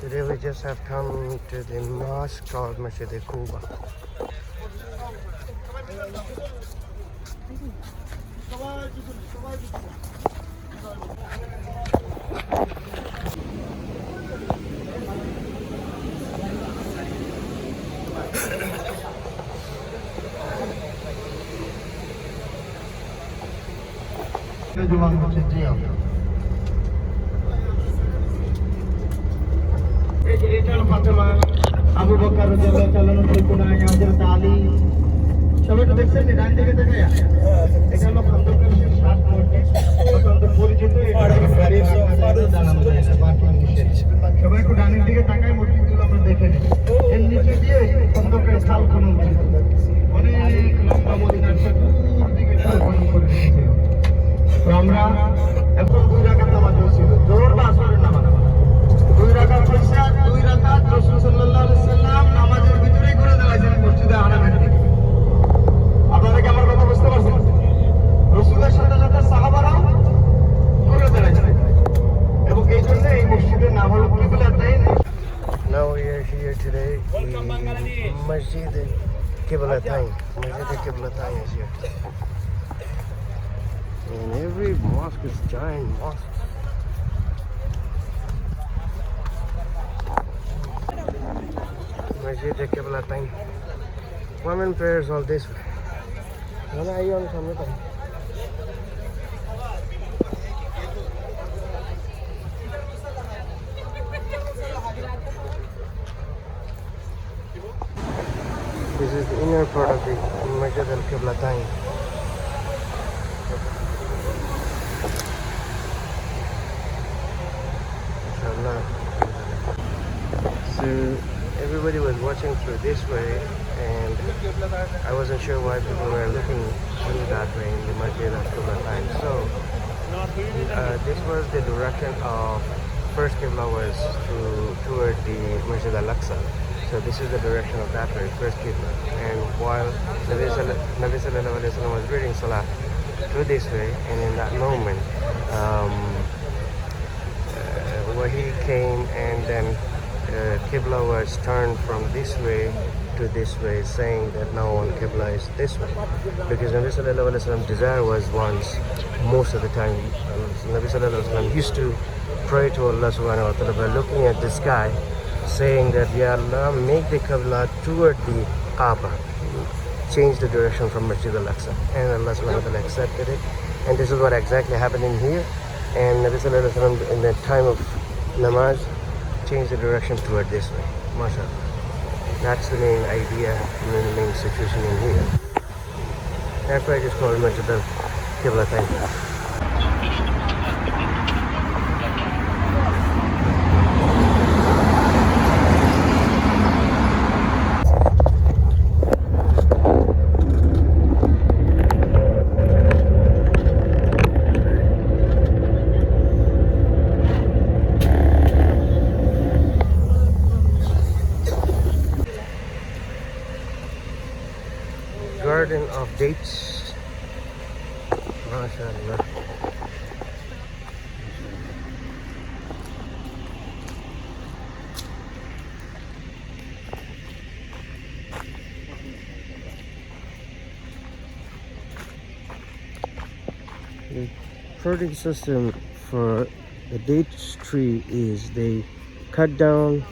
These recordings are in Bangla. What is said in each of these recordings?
Today we just have come to the mosque called Masjid Quba. Abu Bakr রাদিয়াল্লাহু তাআলা সাইয়্যিদুনা হযরত আলী সবাই তো দেখছেন না ডান দিকে তাকায়া এটা হলো খন্দকের শেষ 7 মসজিদ অত্যন্ত পরিচিত এটা গাড়ির জানানো যায় না বাকি নিষেধ সবাই একটু ডানের দিকে তাকায় মসজিদগুলো আমরা দেখে নিই এর নিচে দিয়ে খন্দকের খাল খনন ছিল অনেক লম্বা মদিনার দিকে খাল খনন করে রেখেছিল তো আমরা এখন 2 রাকাত নামাজ পড়ছি জোহর বা আসরের নামাজ 2 রাকাত পড়ছি 2 রাকাত রাসূল সাল্লাল্লাহু আলাইহি সাল্লাম নামাজের ভিতরেই করে দেওয়াইছেন মসজিদে হারামের দিকে আপনারা কি আমার কথা বুঝতে পারছেন রাসূলের সাথে সাথে সাহাবারাও করে দেওয়াইছেন এবং এই জন্য এই মসজিদের নাম হলো কিবলাতাইন Now we are here today in Masjid Qiblatayn. Masjid Qiblatayn is here. And every mosque is giant mosque. Masjid Qiblatayn. Women prayers all this way. Mana ayo ang samne tayo. This is the inner part of the Masjid al-Qiblatayn. So everybody was watching through this way, and I wasn't sure why people were looking through that way in the Masjid al-Qiblatayn. So this was the direction of first Qibla was toward the Masjid al-Aqsa. So this is the direction of that way, first Qibla. And while Nabi Sallallahu Alaihi Wasallam was reading Salah through this way, and in that moment, where he came and then Qibla was turned from this way to this way, saying that now on Qibla is this way. Because Nabi Sallallahu Alaihi Wasallam's desire was once, most of the time, Nabi Sallallahu Alaihi Wasallam used to pray to Allah Subhanahu Wa Ta'ala by looking at the sky, saying that, Ya Allah, make the Qibla toward the Kaaba. Change the direction from Masjid al-Aqsa. And Allah Subhanahu Wa Ta'ala accepted it. And this is what exactly happened in here. And Nabi Sallallahu Alaihi Wasallam in the time of namaz changed the direction toward this way. MashaAllah. That's the main idea and the main situation in here. That's why I just call it Masjid al-Qiblatayn. Garden of dates. MashaAllah. The fruiting system for the date tree is they cut down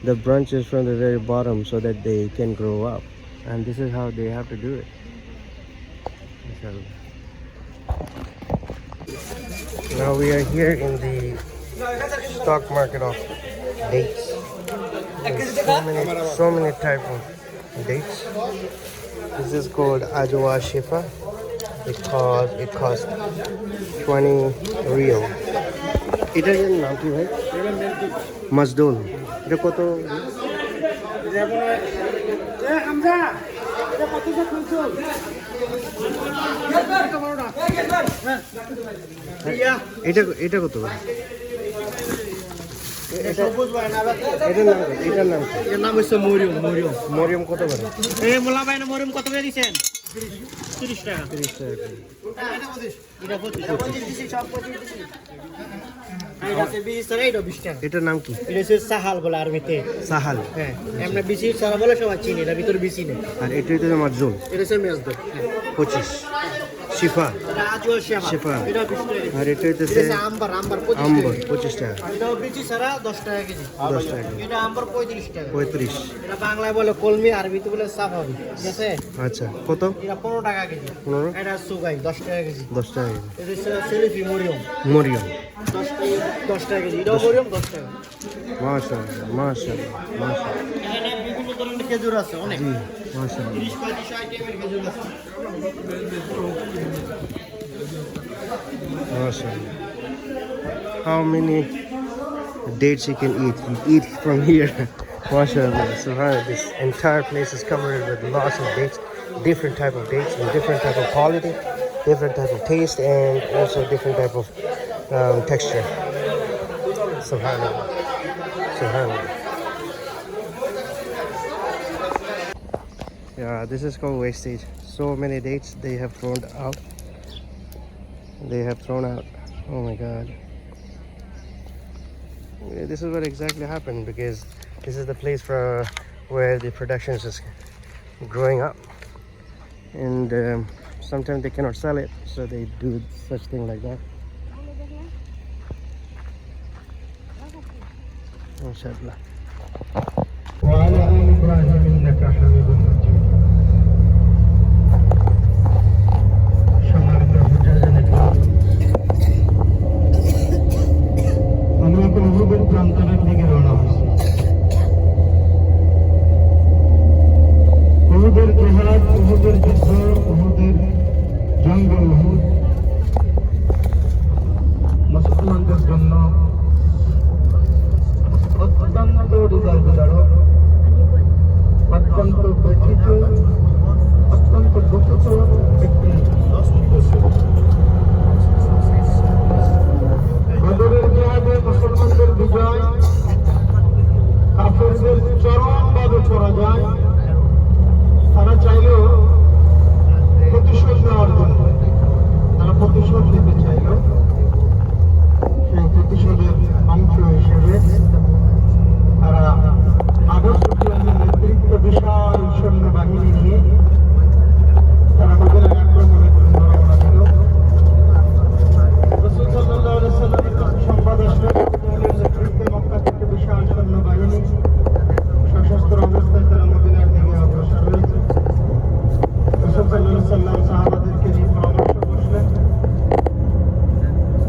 the branches from the very bottom so that they can grow up. And this is how they have to do it. Now we are here in the stock market of dates. There's so many type of dates. This is called Ajwa Shifa. It cost 20 real. এটার নাম কি ভাই? মাজদুল। এটা কত? এটা কত? সবুজ ভাই না এটার নাম কি? এটার নাম কি? এর নাম হচ্ছে মরিয়ম। মরিয়ম কত করে? এই মোল্লা ভাই না মরিয়ম কত করে দিছেন? 30 টাকা। 30 টাকা করে। এটা 25 দিছি, সব 25 দিছি। এটা আছে 20 টাকা, এটা 20 টাকা। এটার নাম কি? এটা হচ্ছে সাহাল বলে আরবিতে। সাহাল। হ্যাঁ, আমরা বিসি সারা বলে সবাই চিনি, এটা ভিতরে বিসি নেই। আর এটা হচ্ছে মাজুল এটা হচ্ছে মেজদ। 25। শিফা। এটা আজওয়াল শেফা। শিফা। এটা 20 টাকা। আর এটা হচ্ছে এটা হচ্ছে আম্বার 25 টাকা। আম্বর 25 টাকা। এটাও বিচি ছাড়া 10 টাকা কেজি। 10 টাকা। এটা আম্বার 35 টাকা। 35। এটা বাংলায় বলে কলমি, আরবিতে বলে সাফাবি। ঠিক আছে? আচ্ছা কত? এটা 15 টাকা কেজি। 15? এটা সুগাই 10 টাকা কেজি। 10 টাকা। এটা হচ্ছে সেলিফি মরিয়ম মরিয়ম। 10 টাকা কেজি। এটাও মরিয়ম 10 টাকা। মাশাআল্লাহ মাশাআল্লাহ মাশাআল্লাহ। এখানে বিভিন্ন ধরনের খেজুর আছে অনেক। জি মাশাআল্লাহ 30-35 আইটেমের খেজুর আছে। মাশাআল্লাহ। How many dates you can eat? You eat from here. MashaAllah. Subhanallah. This entire place is covered with lots of dates, different type of dates, and different type of quality, different type of taste, and also different type of texture. Subhanallah. Subhanallah. Yeah, this is called wastage. So many dates they have thrown out. They have thrown out. Oh my God. Yeah, this is what exactly happened because this is the place for where the production is just growing up, and sometimes they cannot sell it, so they do such thing like that. MashaAllah. وعلى آل إبراهيم إنك حميد مجيد. সম্মানিত মুজাহিদিন, আমরা এখন উহুদের প্রান্তরের দিকে রওনা হচ্ছি। উহুদের জেহাদ, উহুদের যুদ্ধ, উহুদের জঙ্গল, উহুদ মুসলমানদের জন্য অত্যন্ত হৃদয় বিদারক, অত্যন্ত ব্যথিত, অত্যন্ত দুঃখিত একটি বদরের জিহাদে মুসলমানদের বিজয়, কাফেরদের চরমভাবে পরাজয়। তারা চাইলেও প্রতিশোধ নেওয়ার জন্য, তারা প্রতিশোধ নিতে চাইল। সেই প্রতিশোধের অংশ হিসেবে তারা আবু সুফিয়ানের নেতৃত্ব বিশাল সৈন্যবাহিনী নিয়ে তারা মদিনায় আক্রমণের জন্য রওনা দিল। রাসূল সাল্লাল্লাহু আলাইহি ওয়াসাল্লামের কাছে সংবাদ আসলো, আবু নেতৃত্বে মক্কা থেকে বিশাল সৈন্যবাহিনী সশস্ত্র অবস্থায় তারা মদিনার দিকে অগ্রসর হয়েছে। রাসূল সাল্লাল্লাহু আলাইহি ওয়াসাল্লাম সাহাবাদেরকে নিয়ে পরামর্শ বসলেন।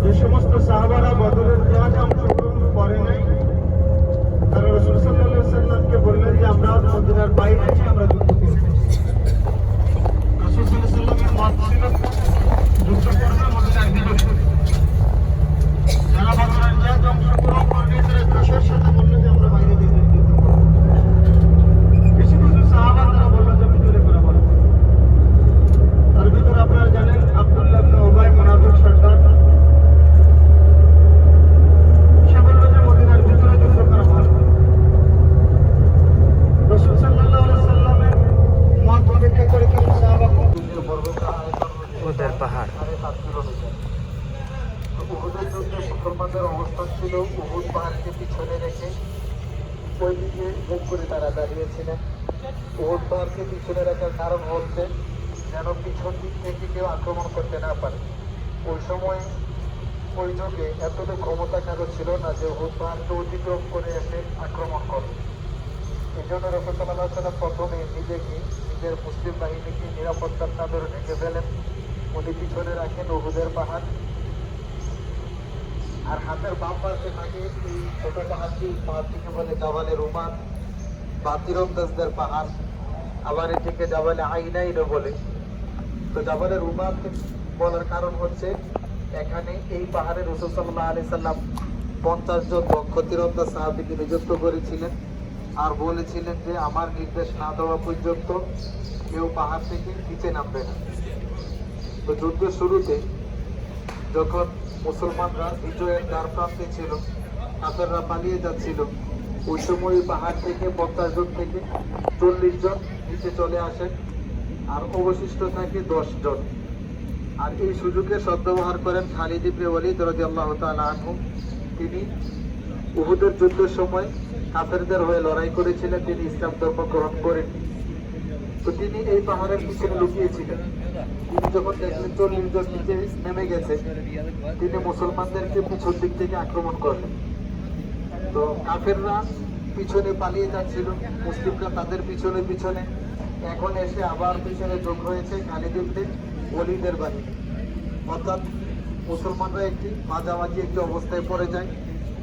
যে সমস্ত সাহাবারা বদরের জিহাদে অংশগ্রহণ করে নাই, তারা রাসূল সাল্লাল্লাহু আলাইহি ওয়াসাল্লামকে বললেন যে আমরা মদিনার বাইরে এসে আমরা যুদ্ধ করব। রাসূল সাল্লাল্লাহু আলাইহি ওয়াসাল্লামের মত ছিল যুদ্ধ করবে মদিনার ভিতরে। যারা বদরের জিহাদে অংশগ্রহণ করবে তারা দেশের সাথে বললেন যে আমরা বাইরে থেকে যুদ্ধ করব। কিছু কিছু সাহাবা তারা বললেন যে ভিতরে করে বলো। তার ভিতরে আপনারা জানেন আব্দুল্লাহ ইবনে উবাই মুনাফিক সর্দার, সে বলল যে মদিনার ভিতরে যুদ্ধ করা ভালো। রাসূল সাল্লাল্লাহু আলাইহি ওয়াসাল্লামের মত অপেক্ষা করে কিছু সাহাবা উহুদের পাহাড়। উহুদের যুদ্ধে মুসলমানদের অবস্থান ছিল উহুদ পাহাড়কে পিছনে রেখে ওই দিকে মুখ করে তারা দাঁড়িয়েছিলেন। উহুদ পাহাড়কে পিছনে রাখার কারণ হচ্ছে যেন পিছন দিক থেকে কেউ আক্রমণ করতে না পারে। ওই সময় ওই যুগে এতটা ক্ষমতা কারো ছিল না যে উহুদ পাহাড়কে অতিক্রম করে এসে আক্রমণ করে। এই জন্য রাসূল সাল্লাল্লাহু আলাইহি ওয়াসাল্লাম প্রথমে নিজের মুসলিম বাহিনীকে নিরাপত্তার চাদরে ঢেকে ফেলেন। উনি পিছনে রাখেন উহুদের পাহাড়, আর হাতের বাম পাশে থাকে এই ছোট পাহাড়টিকে বলে জাবালে রুমান বা তীরন্দাজদের পাহাড়, আবার এটিকে জাবালে আইনাইনও বলে। তো জাবালে রুমান বলার কারণ হচ্ছে এখানে এই পাহাড়ে রাসূল সাল্লাল্লাহু আলাইহি সাল্লাম 50 জন দক্ষ তীরন্দাজ সাহাবীকে নিযুক্ত করেছিলেন আর বলেছিলেন যে আমার নির্দেশ না দেওয়া পর্যন্ত কেউ পাহাড় থেকে নিচে নামবে না। তো যুদ্ধের শুরুতে যখন মুসলমানরা বিজয়ের দ্বার প্রান্তে ছিল, কাফেররা পালিয়ে যাচ্ছিল, ওই সময় পাহাড় থেকে 50 জন থেকে 40 জন নিচে চলে আসেন, আর অবশিষ্ট থাকে 10 জন। আর এই সুযোগে সদ্ব্যবহার করেন খালিদ ইবনে ওয়ালিদ রাদিয়াল্লাহু তাআলা আনহু। তিনি উহুদের যুদ্ধের সময় কাফেরদের হয়ে লড়াই করেছিলেন, তিনি ইসলাম ধর্ম গ্রহণ করেন। তো তিনি এই পাহাড়ের পিছনে লুকিয়েছিলেন। তিনি যখন দেখলেন 40 জন নিচে নেমে গেছে, তিনি মুসলমানদেরকে পিছন দিক থেকে আক্রমণ করলেন। তো কাফেররা পিছনে পালিয়ে যাচ্ছিল, মুসলিমরা তাদের পিছনে পিছনে। এখন এসে আবার পিছনে যোগ হয়েছে খালিদ ইবনে ওয়ালিদের বাহিনী। অর্থাৎ মুসলমানরা একটি মাঝামাঝি একটি অবস্থায় পড়ে যায়।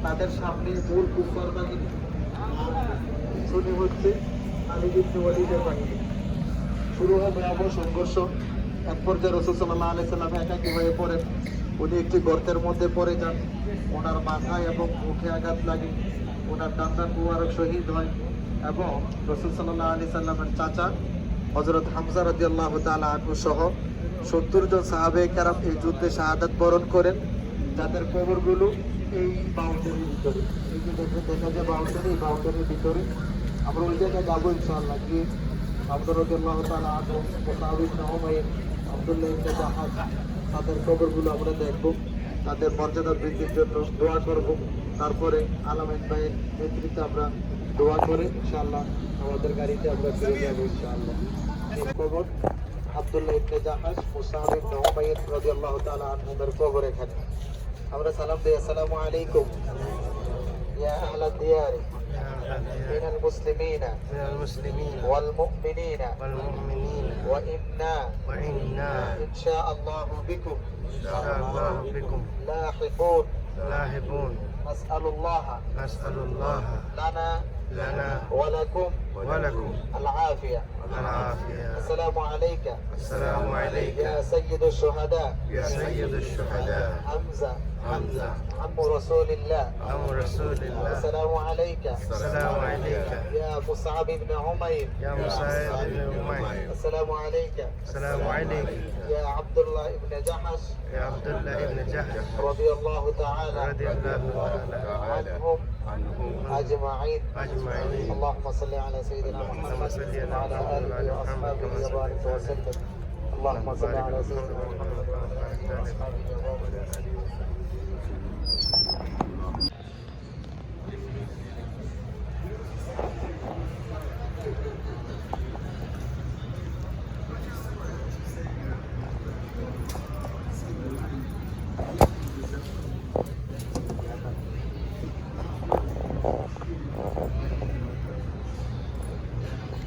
তাদের সামনে মূল কুফার বাহিনী, পিছনে হচ্ছে খালিদ ইবনে ওয়ালিদের বাহিনী। শুরু হয় ভয়াবহ সংঘর্ষ। এক পর্যায়ে রাসূল সাল্লাল্লাহু আলাইহি সাল্লাম একাকী হয়ে পড়েন। উনি একটি গর্তের মধ্যে পড়ে যান, ওনার মাথায় এবং মুখে আঘাত লাগে, ওনার দাঁতার মুবারক শহীদ হয় এবং রাসূল সাল্লাল্লাহু আলাইহি সাল্লামের চাচা হযরত হামজা রাদিয়াল্লাহু তাআলা আনহু সহ 70 জন সাহাবে কেরাম এই যুদ্ধে শাহাদাত বরণ করেন, যাদের কবরগুলো এই বাউন্ডারির ভিতরে। এই যে দেখা যায় বাউন্ডারি, এই বাউন্ডারির ভিতরে আমরা ওই জায়গায় যাবো ইনশাআল্লাহ। গিয়ে আব্দুর রাদিয়াল্লাহু তাআলা আনহু, মুসআব ইবনে উমাইর, আব্দুল্লাহ ইবনে জাহাজ, তাদের কবরগুলো আমরা দেখব, তাদের মর্যাদা বৃদ্ধির জন্য দোয়া করব। তারপরে আলামিন ভাইয়ের নেতৃত্বে আমরা দোয়া করে ইনশাআল্লাহ আমাদের গাড়িতে আমরা ফিরে যাব ইনশাআল্লাহ। এই কবর আব্দুল্লাহ ইবনে জাহাজ, মুসআব ইবনে উমাইর রাদিয়াল্লাহু তাআলা আনহুদের কবর এখানে। আমরা সালাম দিই, আসসালামু আলাইকুম ইয়া আহলাদ দিয়ারি من المسلمين والمؤمنين وإنا إن شاء الله بكم لاحقون نسأل الله لنا ولكم العافية. السلام عليك يا سيد الشهداء حمزة عم رسول الله. السلام عليك يا مصعب بن عمير. السلام عليك يا عبد الله بن جحش رضي الله تعالى عنهم أجمعين. اللهم صل على سيدنا محمد وعلى آله وأصحابه وبارك وسلم. اللهم صل على سيدنا محمد وعلى آله وأصحابه وبارك وسلم.